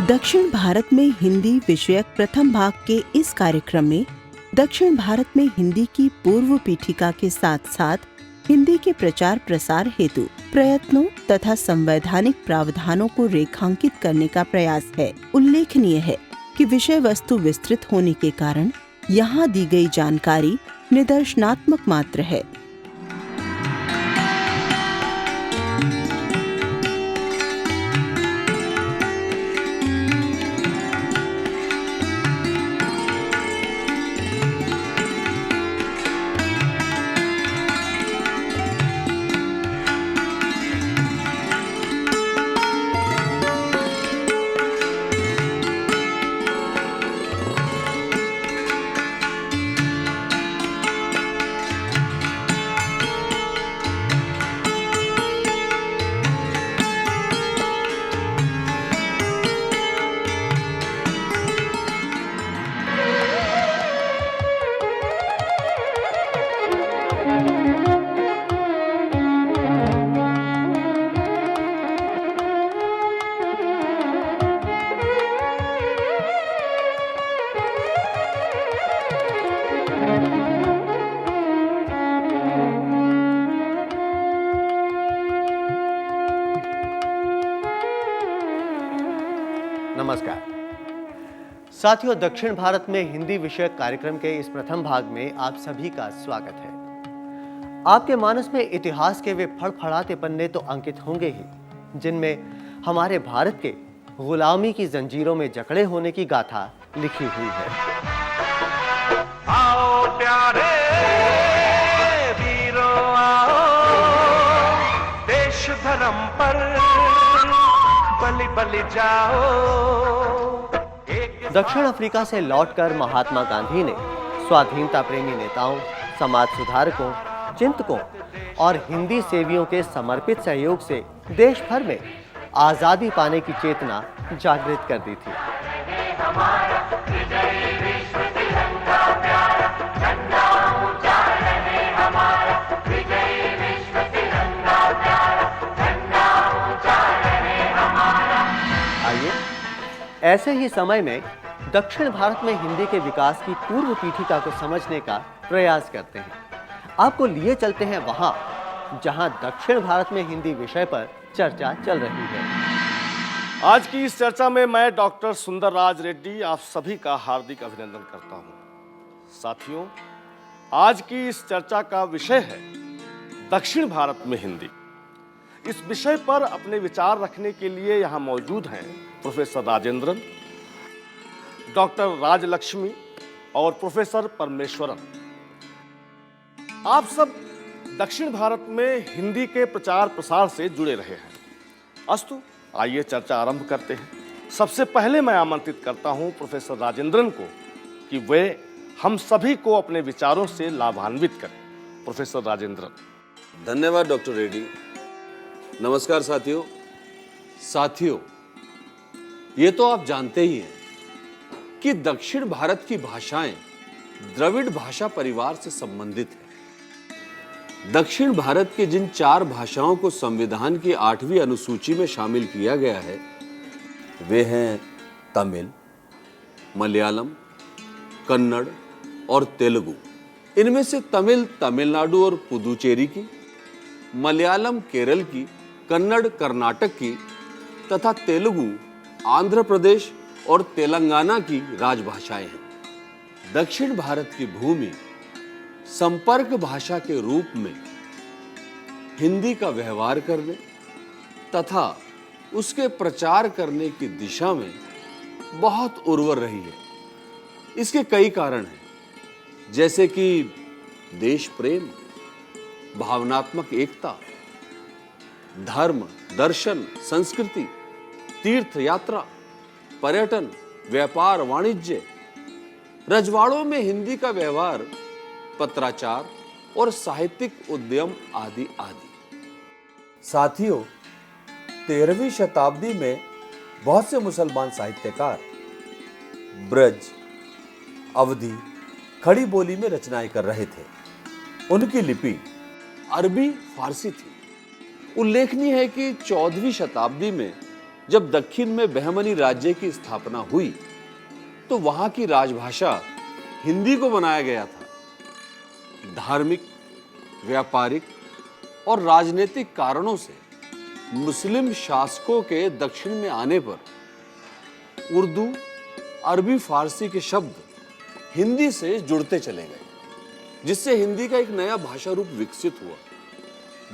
दक्षिण भारत में हिंदी विषयक प्रथम भाग के इस कार्यक्रम में दक्षिण भारत में हिंदी की पूर्व पीठिका के साथ साथ हिंदी के प्रचार प्रसार हेतु प्रयत्नों तथा संवैधानिक प्रावधानों को रेखांकित करने का प्रयास है। उल्लेखनीय है कि विषय वस्तु विस्तृत होने के कारण यहाँ दी गई जानकारी निदर्शनात्मक मात्र है। नमस्कार साथियों, दक्षिण भारत में हिंदी विषयक कार्यक्रम के इस प्रथम भाग में आप सभी का स्वागत है। आपके मानस में इतिहास के वे फड़फड़ाते पन्ने तो अंकित होंगे ही, जिनमें हमारे भारत के गुलामी की जंजीरों में जकड़े होने की गाथा लिखी हुई है। आओ प्यारे वीरों आओ, देश धर्म पर बलि बलि जाओ। दक्षिण अफ्रीका से लौटकर महात्मा गांधी ने स्वाधीनता प्रेमी नेताओं, समाज सुधारकों, चिंतकों और हिंदी सेवियों के समर्पित सहयोग से देश भर में आजादी पाने की चेतना जागृत कर दी थी। आइए ऐसे ही समय में दक्षिण भारत में हिंदी के विकास की पूर्व पीठिका को समझने का प्रयास करते हैं। आपको लिए चलते हैं वहां जहां दक्षिण भारत में हिंदी विषय पर चर्चा चल रही है। आज की इस चर्चा में मैं डॉक्टर सुंदरराज रेड्डी आप सभी का हार्दिक अभिनंदन करता हूं। साथियों, आज की इस चर्चा का विषय है दक्षिण भारत में हिंदी। इस विषय पर अपने विचार रखने के लिए यहाँ मौजूद हैं प्रोफेसर राजेंद्रन, डॉक्टर राजलक्ष्मी और प्रोफेसर परमेश्वरन। आप सब दक्षिण भारत में हिंदी के प्रचार प्रसार से जुड़े रहे हैं। अस्तु, आइए चर्चा आरंभ करते हैं। सबसे पहले मैं आमंत्रित करता हूं प्रोफेसर राजेंद्रन को कि वे हम सभी को अपने विचारों से लाभान्वित करें। प्रोफेसर राजेंद्रन। धन्यवाद डॉक्टर रेड्डी। नमस्कार साथियों, ये तो आप जानते ही हैं कि दक्षिण भारत की भाषाएं द्रविड़ भाषा परिवार से संबंधित है। दक्षिण भारत के जिन 4 भाषाओं को संविधान की 8वीं अनुसूची में शामिल किया गया है वे हैं तमिल, मलयालम, कन्नड़ और तेलुगु। इनमें से तमिल तमिलनाडु और पुदुचेरी की, मलयालम केरल की, कन्नड़ कर्नाटक की तथा तेलुगु आंध्र प्रदेश और तेलंगाना की राजभाषाएं हैं। दक्षिण भारत की भूमि संपर्क भाषा के रूप में हिंदी का व्यवहार करने तथा उसके प्रचार करने की दिशा में बहुत उर्वर रही है। इसके कई कारण हैं, जैसे कि देश प्रेम, भावनात्मक एकता, धर्म, दर्शन, संस्कृति, तीर्थ यात्रा, पर्यटन, व्यापार, वाणिज्य, रजवाड़ों में हिंदी का व्यवहार, पत्राचार और साहित्यिक उद्यम आदि आदि। साथियों, 13वीं शताब्दी में बहुत से मुसलमान साहित्यकार ब्रज, अवधी, खड़ी बोली में रचनाएं कर रहे थे। उनकी लिपि अरबी फारसी थी। उल्लेखनीय है कि 14वीं शताब्दी में जब दक्षिण में बहमनी राज्य की स्थापना हुई तो वहां की राजभाषा हिंदी को बनाया गया था। धार्मिक, व्यापारिक और राजनीतिक कारणों से मुस्लिम शासकों के दक्षिण में आने पर उर्दू, अरबी, फारसी के शब्द हिंदी से जुड़ते चले गए, जिससे हिंदी का एक नया भाषा रूप विकसित हुआ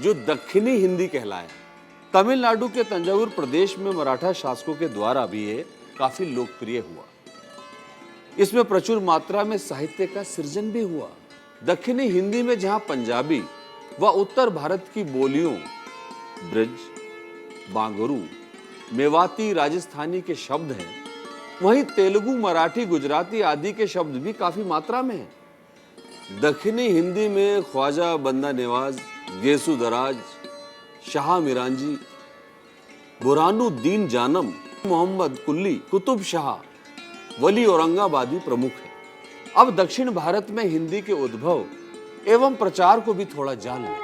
जो दक्षिणी हिंदी कहलाया। तमिलनाडु के तंजावुर प्रदेश में मराठा शासकों के द्वारा भी ये काफी लोकप्रिय हुआ। इसमें प्रचुर मात्रा में साहित्य का सृजन भी हुआ। दक्षिणी हिंदी में जहां पंजाबी व उत्तर भारत की बोलियों ब्रज, बांगरू, मेवाती, राजस्थानी के शब्द हैं, वहीं तेलुगु, मराठी, गुजराती आदि के शब्द भी काफी मात्रा में हैं। दक्षिणी हिंदी में ख्वाजा बंदा नेवाज, गेसु दराज, शाह मिरांजी, बुरहानुद्दीन जानम, मोहम्मद कुल्ली, कुतुब शाह, वली औरंगाबादी प्रमुख है। अब दक्षिण भारत में हिंदी के उद्भव एवं प्रचार को भी थोड़ा जान लें।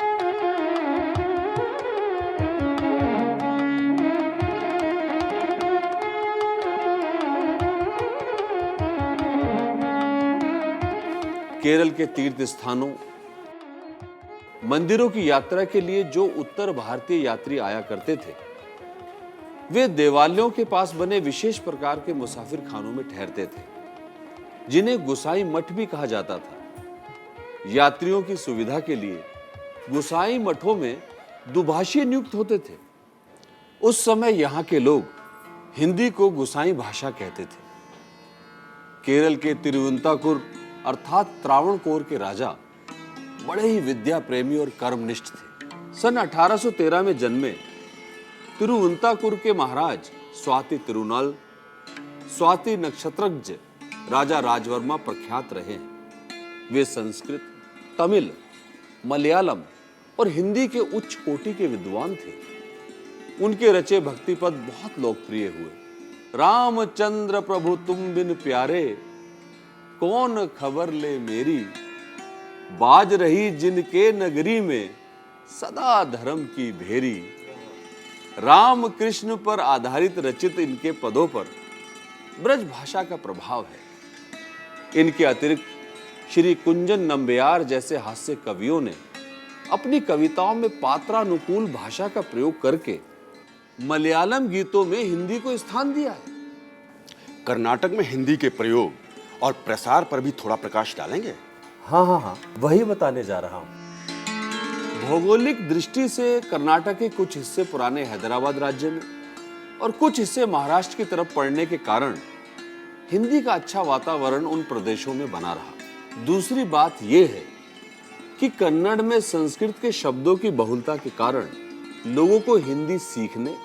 केरल के तीर्थ स्थानों, मंदिरों की यात्रा के लिए जो उत्तर भारतीय यात्री आया करते थे, वे देवालयों के पास बने विशेष प्रकार के मुसाफिर खानों में ठहरते थे, जिन्हें गुसाई मठ भी कहा जाता था। यात्रियों की सुविधा के लिए गुसाई मठों में दुभाषी नियुक्त होते थे। उस समय यहाँ के लोग हिंदी को गुसाई भाषा कहते थे। केरल के तिरुवंतापुर अर्थात त्रावणकोर के राजा बड़े ही विद्या प्रेमी और कर्मनिष्ठ थे। सन 1813 में जन्मे तिरुवंतापुर के महाराज स्वाति तिरुनाल, स्वाति नक्षत्रज्ञ राजा राजवर्मा प्रख्यात रहे हैं। वे संस्कृत, तमिल, मलयालम और हिंदी के उच्च कोटि के विद्वान थे। उनके रचे भक्ति पद बहुत लोकप्रिय हुए। रामचंद्र प्रभु तुम बिन प्यारे, कौन खबर ले मेरी, बाज रही जिनके नगरी में सदा धर्म की भेरी। राम कृष्ण पर आधारित रचित इनके पदों पर ब्रज भाषा का प्रभाव है। इनके अतिरिक्त श्री कुंजन नंबियार जैसे हास्य कवियों ने अपनी कविताओं में पात्रानुकूल भाषा का प्रयोग करके मलयालम गीतों में हिंदी को स्थान दिया है। कर्नाटक में हिंदी के प्रयोग और प्रसार पर भी थोड़ा प्रकाश डालेंगे? हाँ, वही बताने जा रहा हूँ। भौगोलिक दृष्टि से कर्नाटक के कुछ हिस्से पुराने हैदराबाद राज्य में और कुछ हिस्से महाराष्ट्र की तरफ पड़ने के कारण हिंदी का अच्छा वातावरण उन प्रदेशों में बना रहा। दूसरी बात यह है कि कन्नड़ में संस्कृत के शब्दों की बहुलता के कारण लोगों को हिंदी सीखने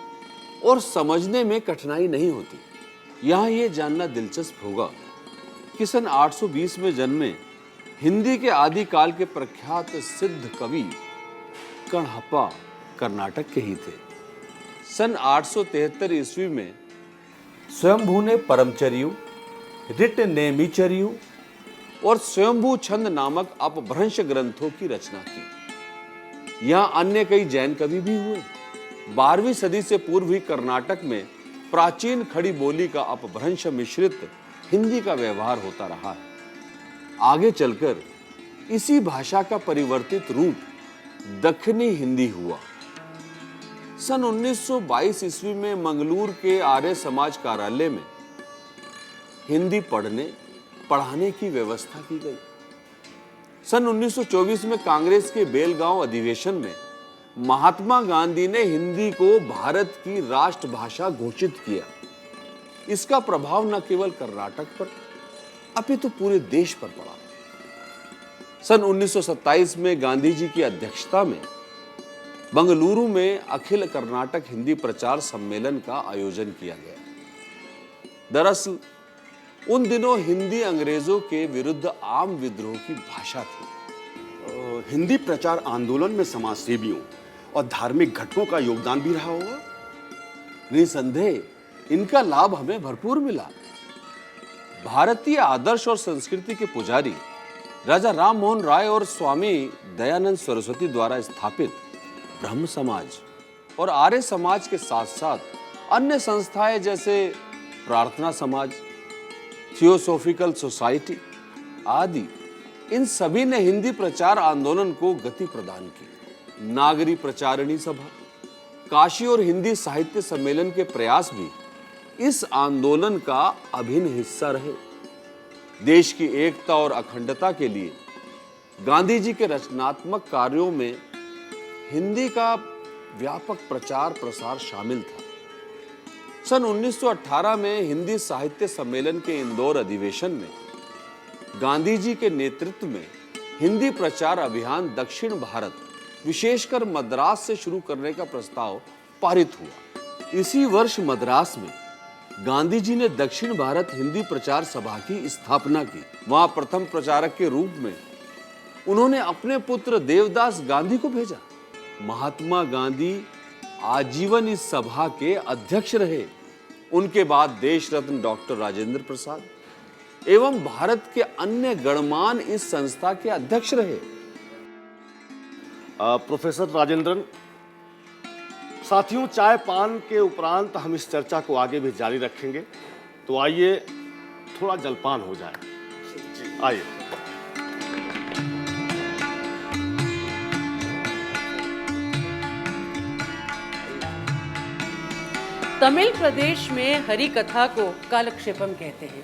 और समझने में कठिनाई नहीं होती। यहाँ यह जानना दिलचस्प होगा कि सन 820 में जन्मे हिंदी के आदिकाल के प्रख्यात सिद्ध कवि कणहप्पा कर्नाटक के ही थे। सन 873 ईस्वी में स्वयंभू ने परमचर्यु, रिट नेमिचर्यु और स्वयंभू छंद नामक अपभ्रंश ग्रंथों की रचना की। यहाँ अन्य कई जैन कवि भी हुए। 12वीं सदी से पूर्व ही कर्नाटक में प्राचीन खड़ी बोली का अपभ्रंश मिश्रित हिंदी का व्यवहार होता रहा है। आगे चलकर इसी भाषा का परिवर्तित रूप दक्षिणी हिंदी हुआ। सन 1922 ईस्वी में मंगलूर के आर्य समाज कार्यालय में हिंदी पढ़ने पढ़ाने की व्यवस्था की गई। सन 1924 में कांग्रेस के बेलगांव अधिवेशन में महात्मा गांधी ने हिंदी को भारत की राष्ट्रभाषा घोषित किया। इसका प्रभाव न केवल कर्नाटक पर अपितु पूरे देश पर पड़ा। सन 1927 में गांधी जी की अध्यक्षता में बंगलुरु में अखिल कर्नाटक हिंदी प्रचार सम्मेलन का आयोजन किया गया। दरअसल उन दिनों हिंदी अंग्रेजों के विरुद्ध आम विद्रोह की भाषा थी। हिंदी प्रचार आंदोलन में समाज सेवियों और धार्मिक घटकों का योगदान भी रहा होगा। निसंदेह इनका लाभ हमें भरपूर मिला। भारतीय आदर्श और संस्कृति के पुजारी राजा राम मोहन राय और स्वामी दयानंद सरस्वती द्वारा स्थापित ब्रह्म समाज और आर्य समाज के साथ साथ अन्य संस्थाएं जैसे प्रार्थना समाज, थियोसॉफिकल सोसाइटी आदि, इन सभी ने हिंदी प्रचार आंदोलन को गति प्रदान की। नागरी प्रचारिणी सभा, काशी और हिंदी साहित्य सम्मेलन के प्रयास भी इस आंदोलन का अभिन्न हिस्सा रहे। देश की एकता और अखंडता के लिए गांधी जी के रचनात्मक कार्यों में हिंदी का व्यापक प्रचार प्रसार शामिल था। सन 1918 में हिंदी साहित्य सम्मेलन के इंदौर अधिवेशन में गांधी जी के नेतृत्व में हिंदी प्रचार अभियान दक्षिण भारत, विशेषकर मद्रास से शुरू करने का प्रस्ताव पारित हुआ। इसी वर्ष मद्रास में गांधी जी ने दक्षिण भारत हिंदी प्रचार सभा की स्थापना की। वहां प्रथम प्रचारक के रूप में उन्होंने अपने पुत्र देवदास गांधी को भेजा। महात्मा गांधी आजीवन इस सभा के अध्यक्ष रहे। उनके बाद देश रत्न डॉक्टर राजेंद्र प्रसाद एवं भारत के अन्य गणमान्य इस संस्था के अध्यक्ष रहे। प्रोफेसर राजेंद्रन, साथियों, चाय पान के उपरांत हम इस चर्चा को आगे भी जारी रखेंगे, तो आइए थोड़ा जलपान हो जाए। आइए। तमिल प्रदेश में हरि कथा को कालक्षेपम कहते हैं।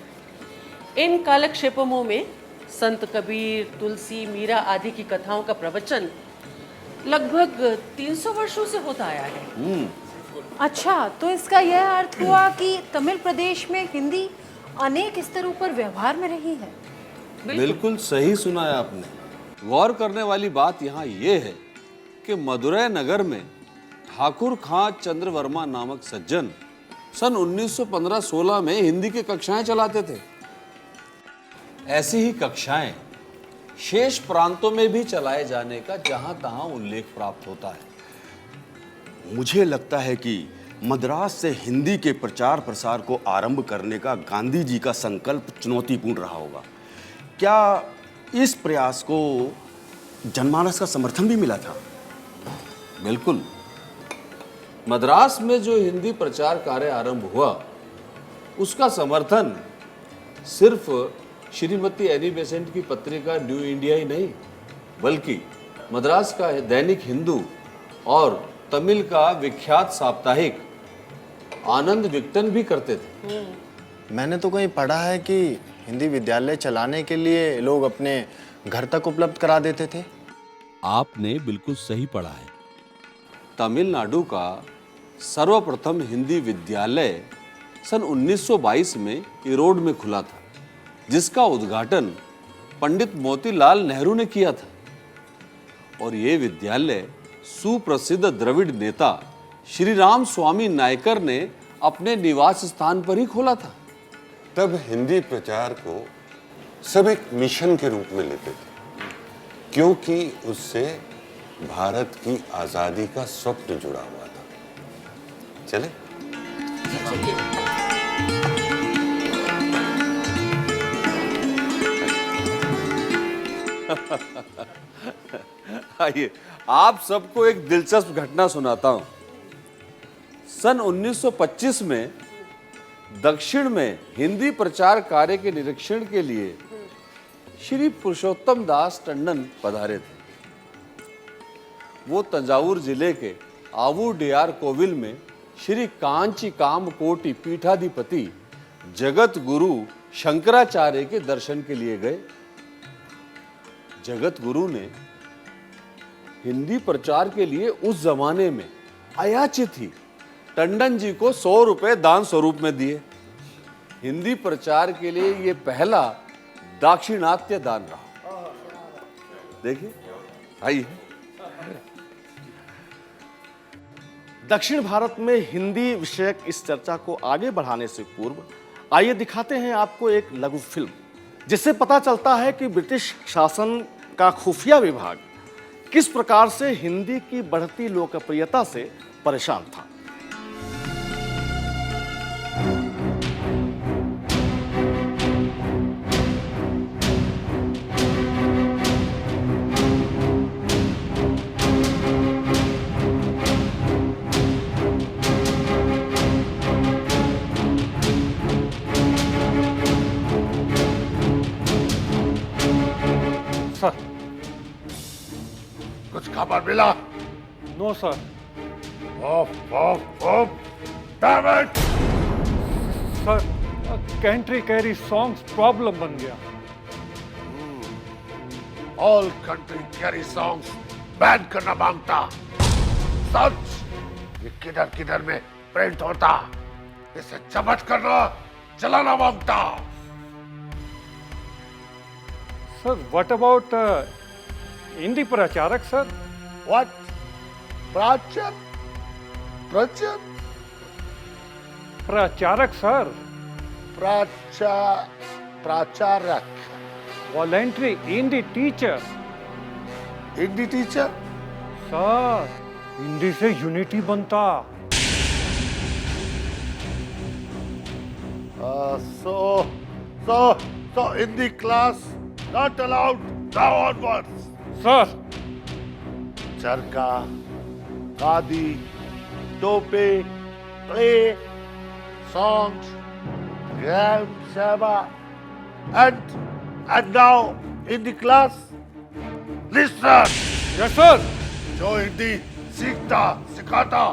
इन कालक्षेपमों में संत कबीर, तुलसी, मीरा आदि की कथाओं का प्रवचन लगभग 300 वर्षों से होता आया है। अच्छा, तो इसका यह अर्थ हुआ कि तमिल प्रदेश में हिंदी अनेक स्तरों पर व्यवहार में रही है। बिल्कुल सही सुना है आपने। गौर करने वाली बात यहाँ ये है कि मदुरै नगर में ठाकुर खां चंद्र वर्मा नामक सज्जन सन 1915-16 में हिंदी की कक्षाएं चलाते थे। ऐसी ही कक्षाएं शेष प्रांतों में भी चलाए जाने का जहां तहां उल्लेख प्राप्त होता है। मुझे लगता है कि मद्रास से हिंदी के प्रचार प्रसार को आरंभ करने का गांधी जी का संकल्प चुनौतीपूर्ण रहा होगा। क्या इस प्रयास को जनमानस का समर्थन भी मिला था? बिल्कुल। मद्रास में जो हिंदी प्रचार कार्य आरंभ हुआ, उसका समर्थन सिर्फ श्रीमती एनी बेसेंट की पत्रिका न्यू इंडिया ही नहीं, बल्कि मद्रास का दैनिक हिंदू और तमिल का विख्यात साप्ताहिक आनंद विकटन भी करते थे। मैंने तो कहीं पढ़ा है कि हिंदी विद्यालय चलाने के लिए लोग अपने घर तक उपलब्ध करा देते थे। आपने बिल्कुल सही पढ़ा है। तमिलनाडु का सर्वप्रथम हिंदी विद्यालय सन 1922 में इरोड में खुला था, जिसका उद्घाटन पंडित मोतीलाल नेहरू ने किया था। और ये विद्यालय सुप्रसिद्ध द्रविड़ नेता श्री राम स्वामी नायकर ने अपने निवास स्थान पर ही खोला था। तब हिंदी प्रचार को सब एक मिशन के रूप में लेते थे, क्योंकि उससे भारत की आजादी का स्वप्न जुड़ा हुआ था। चले? आइए, आप सबको एक दिलचस्प घटना सुनाता हूं। सन 1925 में दक्षिण में हिंदी प्रचार कार्य के निरीक्षण के लिए श्री पुरुषोत्तम दास टंडन पधारे थे। वो तंजावुर जिले के आवूडियार कोविल में श्री कांची कामकोटि पीठाधिपति जगत गुरु शंकराचार्य के दर्शन के लिए गए। जगत गुरु ने हिंदी प्रचार के लिए उस जमाने में अयाचित ही टंडन जी को 100 रुपए दान स्वरूप में दिए। हिंदी प्रचार के लिए यह पहला दाक्षिणात्य दान रहा। देखिए, आइए। दक्षिण भारत में हिंदी विषयक इस चर्चा को आगे बढ़ाने से पूर्व आइए दिखाते हैं आपको एक लघु फिल्म, जिससे पता चलता है कि ब्रिटिश शासन का खुफिया विभाग किस प्रकार से हिंदी की बढ़ती लोकप्रियता से परेशान था। खबर मिला? No sir. Off off off, damn it! Sir, country carry songs problem बन गया। All country carry songs ban करना मांगता। सच, ये किधर किधर में प्रिंट होता, इसे चमट करना चलाना मांगता। सर, व्हाट अबाउट हिंदी प्रचारक सर? व्हाट? प्राचर? प्रचर? प्रचारक सर। प्राचारक। Voluntary Hindi teacher. Hindi teacher? Sir, Hindi से यूनिटी बनता। So Hindi class not allowed now onwards. Sir, charkha, khadi, टोपे, play, songs, gram, saba, and now Hindi class. Listen. Yes sir. जो हिंदी सीखता सिखाता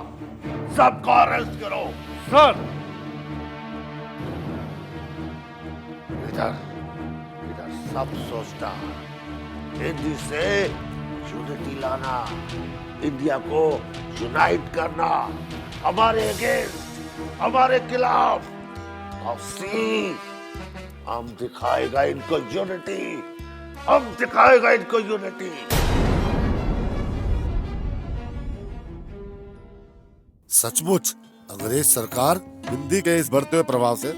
सबको अरेस्ट करो। सर, इधर इधर सब सोचता हिंदी से यूनिटी लाना, इंडिया को यूनाइट करना, हमारे अगेंस्ट, हमारे खिलाफ। अब सी, हम दिखाएगा इनको यूनिटी, हम दिखाएगा इनको यूनिटी। सचमुच अंग्रेज सरकार हिंदी के इस बढ़ते हुए प्रभाव से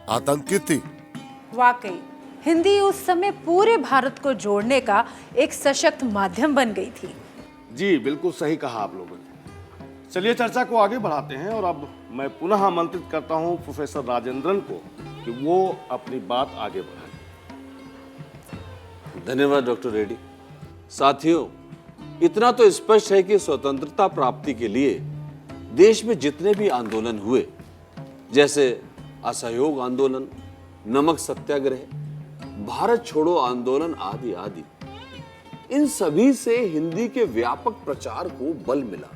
आतंकित थी। वाकई हिंदी उस समय पूरे भारत को जोड़ने का एक सशक्त माध्यम बन गई थी। जी बिल्कुल सही कहा आप लोगों ने। चलिए चर्चा को आगे बढ़ाते हैं और अब मैं पुनः आमंत्रित करता हूं प्रोफेसर राजेंद्रन को कि वो अपनी बात आगे बढ़ाएं। धन्यवाद डॉक्टर रेड्डी। साथियों, इतना तो स्पष्ट है कि स्वतंत्रता प्राप्ति के लिए देश में जितने भी आंदोलन हुए, जैसे असहयोग आंदोलन, नमक सत्याग्रह, भारत छोड़ो आंदोलन आदि आदि, इन सभी से हिंदी के व्यापक प्रचार को बल मिला।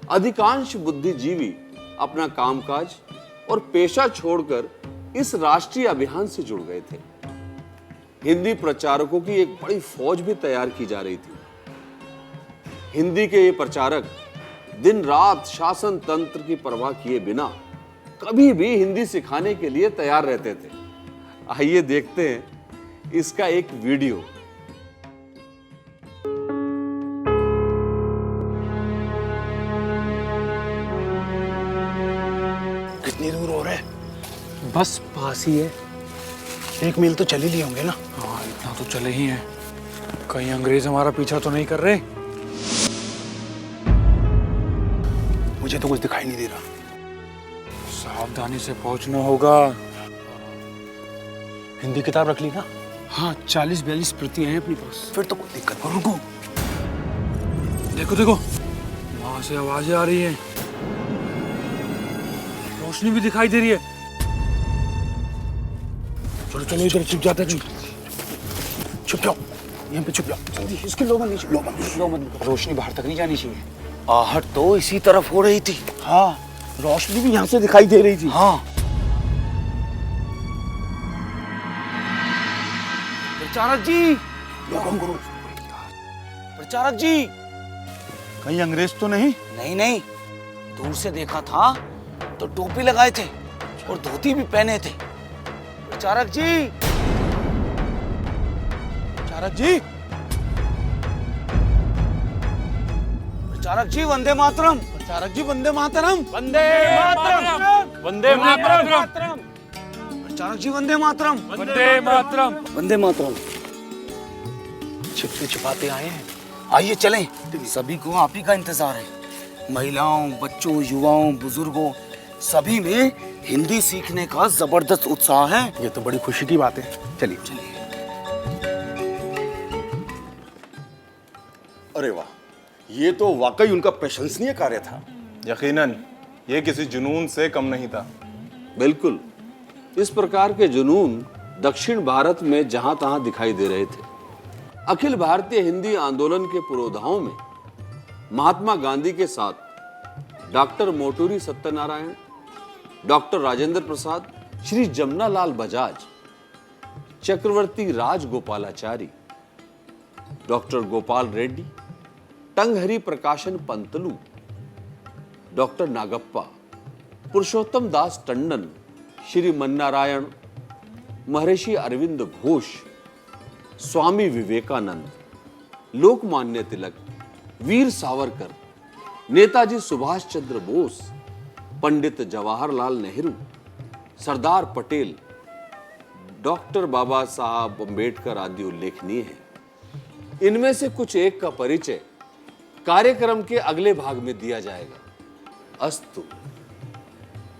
अधिकांश बुद्धिजीवी अपना कामकाज और पेशा छोड़कर इस राष्ट्रीय अभियान से जुड़ गए थे। हिंदी प्रचारकों की एक बड़ी फौज भी तैयार की जा रही थी। हिंदी के ये प्रचारक दिन रात शासन तंत्र की परवाह किए बिना कभी भी हिंदी सिखाने के लिए तैयार रहते थे। आइए देखते हैं इसका एक वीडियो। कितनी दूर हो रहे? बस पास ही है। 1 मील तो चल ही लिए होंगे ना? हाँ, इतना तो चले ही हैं। कहीं अंग्रेज हमारा पीछा तो नहीं कर रहे? मुझे तो कुछ दिखाई नहीं दे रहा। सावधानी से पहुंचना होगा। हिंदी किताब रख ली ना? हाँ, 40-42 प्रतियां हैं अपने पास। फिर तो कोई दिक्कत नहीं। रुको, देखो देखो, वहां से आवाजें आ रही हैं, रोशनी भी दिखाई दे रही है। चलो चलो इधर छुप जाते हैं। छुप जाओ, यहाँ पे छुप जाओ जल्दी। इसकी लो मत, रोशनी बाहर तक नहीं जानी चाहिए। आहट तो इसी तरफ हो रही थी। हाँ, रोशनी भी यहाँ से दिखाई दे रही थी। हाँ, प्रचारक जी, प्रचारक जी, कहीं अंग्रेज तो नहीं? नहीं, दूर से देखा था तो टोपी लगाए थे और धोती भी पहने थे। प्रचारक जी, प्रचारक जी, प्रचारक जी, वंदे मातरम। प्रचारक जी, वंदे मातरम। वंदे मातरम, वंदे मातरम, प्रचारक जी, वंदे मातरम। वंदे मातरम, वंदे मातरम। छिपते छिपाते आए हैं। आइए चलें, सभी को आप ही का इंतजार है। महिलाओं, बच्चों, युवाओं, बुजुर्गों, सभी में हिंदी सीखने का जबरदस्त उत्साह है। ये तो बड़ी खुशी की बात है। चलिए चलिए। अरे वाह, ये तो वाकई उनका प्रशंसनीय कार्य था। यकीनन ये किसी जुनून से कम नहीं था। बिल्कुल, इस प्रकार के जुनून दक्षिण भारत में जहां तहां दिखाई दे रहे थे। अखिल भारतीय हिंदी आंदोलन के पुरोधाओं में महात्मा गांधी के साथ डॉक्टर मोटूरी सत्यनारायण, डॉक्टर राजेंद्र प्रसाद, श्री जमनालाल बजाज, चक्रवर्ती राजगोपालाचारी, डॉक्टर गोपाल रेड्डी, टंगहरी प्रकाशन पंतलू, डॉक्टर नागप्पा, पुरुषोत्तम दास टंडन, श्री मन्नारायण, महर्षि अरविंद घोष, स्वामी विवेकानंद, लोकमान्य तिलक, वीर सावरकर, नेताजी सुभाष चंद्र बोस, पंडित जवाहरलाल नेहरू, सरदार पटेल, डॉक्टर बाबा साहब अम्बेडकर आदि उल्लेखनीय हैं। इनमें से कुछ एक का परिचय कार्यक्रम के अगले भाग में दिया जाएगा। अस्तु।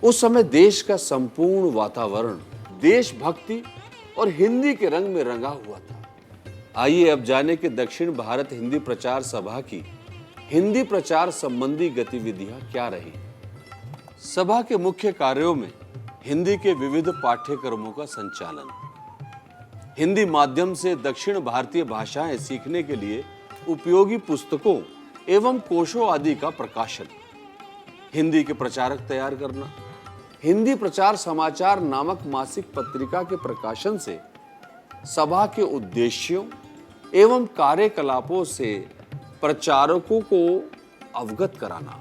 उस समय देश का संपूर्ण वातावरण देशभक्ति और हिंदी के रंग में रंगा हुआ था। आइए अब जाने कि दक्षिण भारत हिंदी प्रचार सभा की हिंदी प्रचार संबंधी गतिविधियां क्या रही। सभा के मुख्य कार्यों में हिंदी के विविध पाठ्यक्रमों का संचालन, हिंदी माध्यम से दक्षिण भारतीय भाषाएं सीखने के लिए उपयोगी पुस्तकों एवं कोशों आदि का प्रकाशन, हिंदी के प्रचारक तैयार करना, हिंदी प्रचार समाचार नामक मासिक पत्रिका के प्रकाशन से सभा के उद्देश्यों एवं कार्यकलापों से प्रचारकों को अवगत कराना,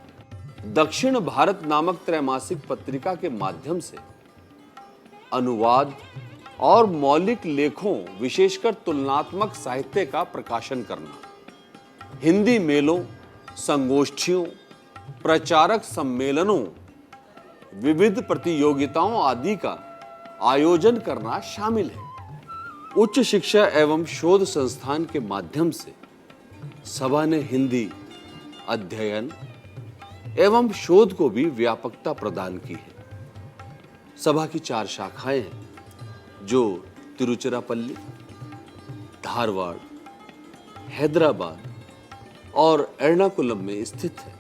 दक्षिण भारत नामक त्रैमासिक पत्रिका के माध्यम से अनुवाद और मौलिक लेखों विशेषकर तुलनात्मक साहित्य का प्रकाशन करना, हिंदी मेलों, संगोष्ठियों, प्रचारक सम्मेलनों, विविध प्रतियोगिताओं आदि का आयोजन करना शामिल है। उच्च शिक्षा एवं शोध संस्थान के माध्यम से सभा ने हिंदी अध्ययन एवं शोध को भी व्यापकता प्रदान की है। सभा की 4 शाखाएं हैं जो तिरुचिरापल्ली, धारवाड़, हैदराबाद और एर्नाकुलम में स्थित है।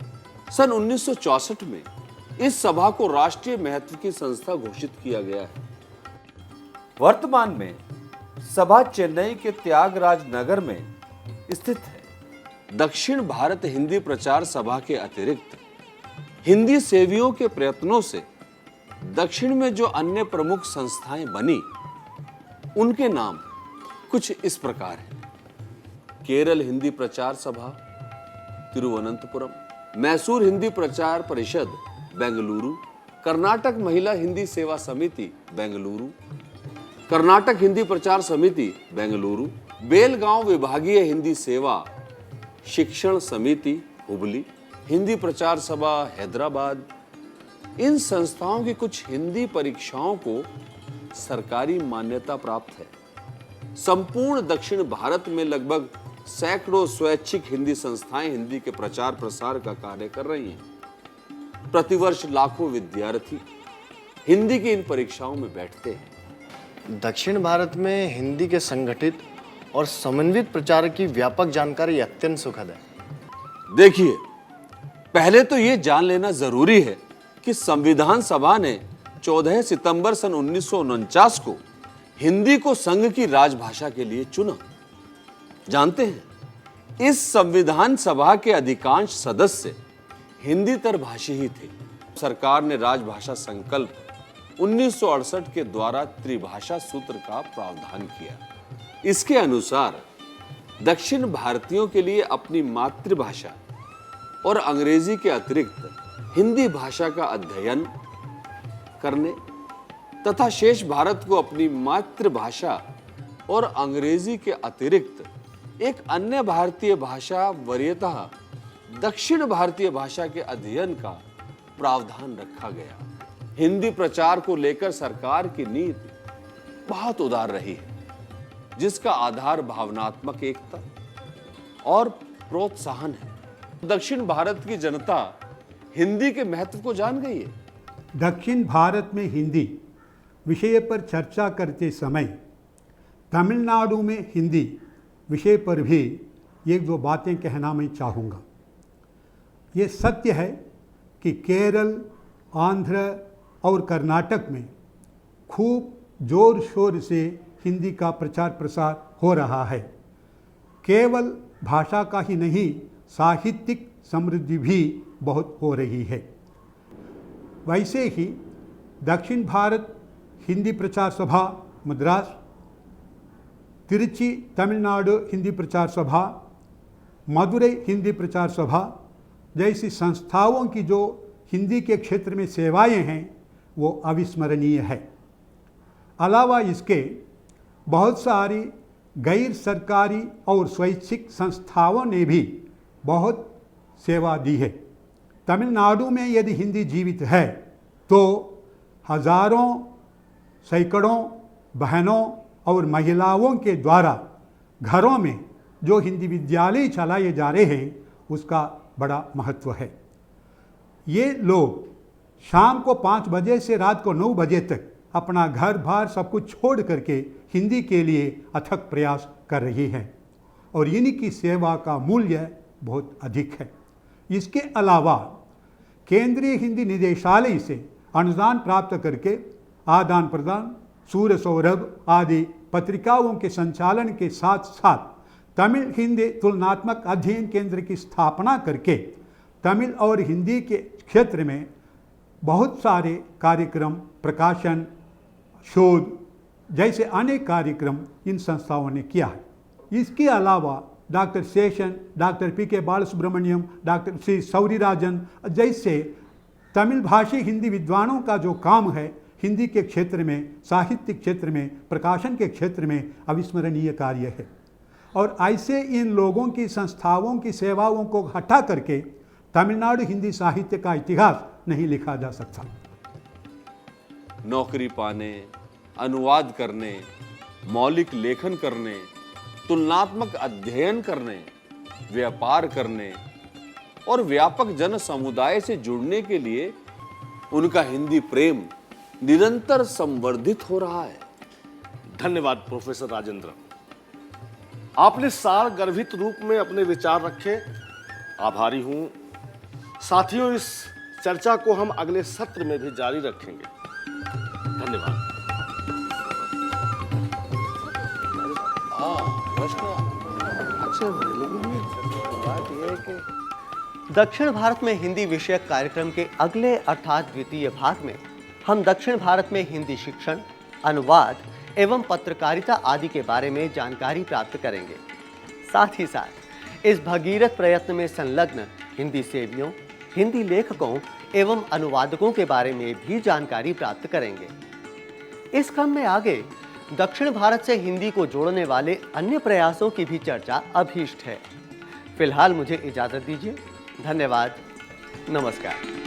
सन 1964 में इस सभा को राष्ट्रीय महत्व की संस्था घोषित किया गया है। वर्तमान में सभा चेन्नई के त्यागराज नगर में स्थित है। दक्षिण भारत हिंदी प्रचार सभा के अतिरिक्त हिंदी सेवियों के प्रयत्नों से दक्षिण में जो अन्य प्रमुख संस्थाएं बनी उनके नाम कुछ इस प्रकार हैं। केरल हिंदी प्रचार सभा तिरुवनंतपुरम, मैसूर हिंदी प्रचार परिषद बेंगलुरु, कर्नाटक महिला हिंदी सेवा समिति बेंगलुरु, कर्नाटक हिंदी प्रचार समिति बेंगलुरु, बेलगांव विभागीय हिंदी सेवा शिक्षण समिति हुबली, हिंदी प्रचार सभा हैदराबाद। इन संस्थाओं की कुछ हिंदी परीक्षाओं को सरकारी मान्यता प्राप्त है। संपूर्ण दक्षिण भारत में लगभग सैकड़ों स्वैच्छिक हिंदी संस्थाएं हिंदी के प्रचार प्रसार का कार्य कर रही हैं। प्रतिवर्ष लाखों विद्यार्थी हिंदी की इन परीक्षाओं में बैठते हैं। दक्षिण भारत में हिंदी के संगठित और समन्वित प्रचार की व्यापक जानकारी अत्यंत सुखद है। देखिए, पहले तो ये जान लेना जरूरी है कि संविधान सभा ने 14 सितंबर सन 1949 को हिंदी को संघ की राजभाषा के लिए चुना। जानते हैं, इस संविधान सभा के अधिकांश सदस्य हिंदीतर भाषी ही थे। सरकार ने राजभाषा संकल्प 1968 के द्वारा त्रिभाषा सूत्र का प्रावधान किया। इसके अनुसार दक्षिण भारतीयों के लिए अपनी मातृभाषा और अंग्रेजी के अतिरिक्त हिंदी भाषा का अध्ययन करने तथा शेष भारत को अपनी मातृभाषा और अंग्रेजी के अतिरिक्त एक अन्य भारतीय भाषा वरीयतः दक्षिण भारतीय भाषा के अध्ययन का प्रावधान रखा गया। हिंदी प्रचार को लेकर सरकार की नीति बहुत उदार रही है, जिसका आधार भावनात्मक एकता और प्रोत्साहन है। दक्षिण भारत की जनता हिंदी के महत्व को जान गई है। दक्षिण भारत में हिंदी विषय पर चर्चा करते समय तमिलनाडु में हिंदी विषय पर भी 1-2 बातें कहना मैं चाहूँगा। ये सत्य है कि केरल, आंध्र और कर्नाटक में खूब जोर शोर से हिंदी का प्रचार प्रसार हो रहा है। केवल भाषा का ही नहीं, साहित्यिक समृद्धि भी बहुत हो रही है। वैसे ही दक्षिण भारत हिंदी प्रचार सभा मद्रास, तिरुचि तमिलनाडु हिंदी प्रचार सभा, मदुरई हिंदी प्रचार सभा जैसी संस्थाओं की जो हिंदी के क्षेत्र में सेवाएं हैं वो अविस्मरणीय है। अलावा इसके बहुत सारी गैर सरकारी और स्वैच्छिक संस्थाओं ने भी बहुत सेवा दी है। तमिलनाडु में यदि हिंदी जीवित है तो हजारों, सैकड़ों बहनों और महिलाओं के द्वारा घरों में जो हिंदी विद्यालय चलाए जा रहे हैं उसका बड़ा महत्व है। ये लोग शाम को 5 बजे से रात को 9 बजे तक अपना घर बार सब कुछ छोड़ करके हिंदी के लिए अथक प्रयास कर रही हैं और इनकी सेवा का मूल्य बहुत अधिक है। इसके अलावा केंद्रीय हिंदी निदेशालय से अनुदान प्राप्त करके आदान प्रदान, सूर्य सौरभ आदि पत्रिकाओं के संचालन के साथ साथ तमिल हिंदी तुलनात्मक अध्ययन केंद्र की स्थापना करके तमिल और हिंदी के क्षेत्र में बहुत सारे कार्यक्रम, प्रकाशन, शोध जैसे अनेक कार्यक्रम इन संस्थाओं ने किया है। इसके अलावा doctor Seshan, doctor P K. Balasubramaniam, doctor Shri Sourirajan जैसे तमिल भाषी हिंदी विद्वानों का जो काम है हिंदी के क्षेत्र में, साहित्यिक क्षेत्र में, प्रकाशन के क्षेत्र में अविस्मरणीय कार्य है। और ऐसे इन लोगों की संस्थाओं की सेवाओं को हटा करके तमिलनाडु हिंदी साहित्य का इतिहास नहीं लिखा जा सकता। नौकरी पाने, अनुवाद करने, मौलिक लेखन करने, तुलनात्मक अध्ययन करने, व्यापार करने और व्यापक जन समुदाय से जुड़ने के लिए उनका हिंदी प्रेम निरंतर संवर्धित हो रहा है। धन्यवाद प्रोफेसर राजेंद्र, आपने सार गर्भित रूप में अपने विचार रखे। आभारी हूं। साथियों, इस चर्चा को हम अगले सत्र में भी जारी रखेंगे। धन्यवाद। दक्षिण भारत में हिंदी विषयक कार्यक्रम के अगले अर्थात द्वितीय भाग में हम दक्षिण भारत में हिंदी शिक्षण, अनुवाद एवं पत्रकारिता आदि के बारे में जानकारी प्राप्त करेंगे। साथ ही साथ इस भगीरथ प्रयत्न में संलग्न हिंदी सेवियों, हिंदी लेखकों एवं अनुवादकों के बारे में भी जानकारी प्राप्त करेंगे। इस क्रम में आगे दक्षिण भारत से हिंदी को जोड़ने वाले अन्य प्रयासों की भी चर्चा अभीष्ट है। फिलहाल मुझे इजाजत दीजिए। धन्यवाद। नमस्कार।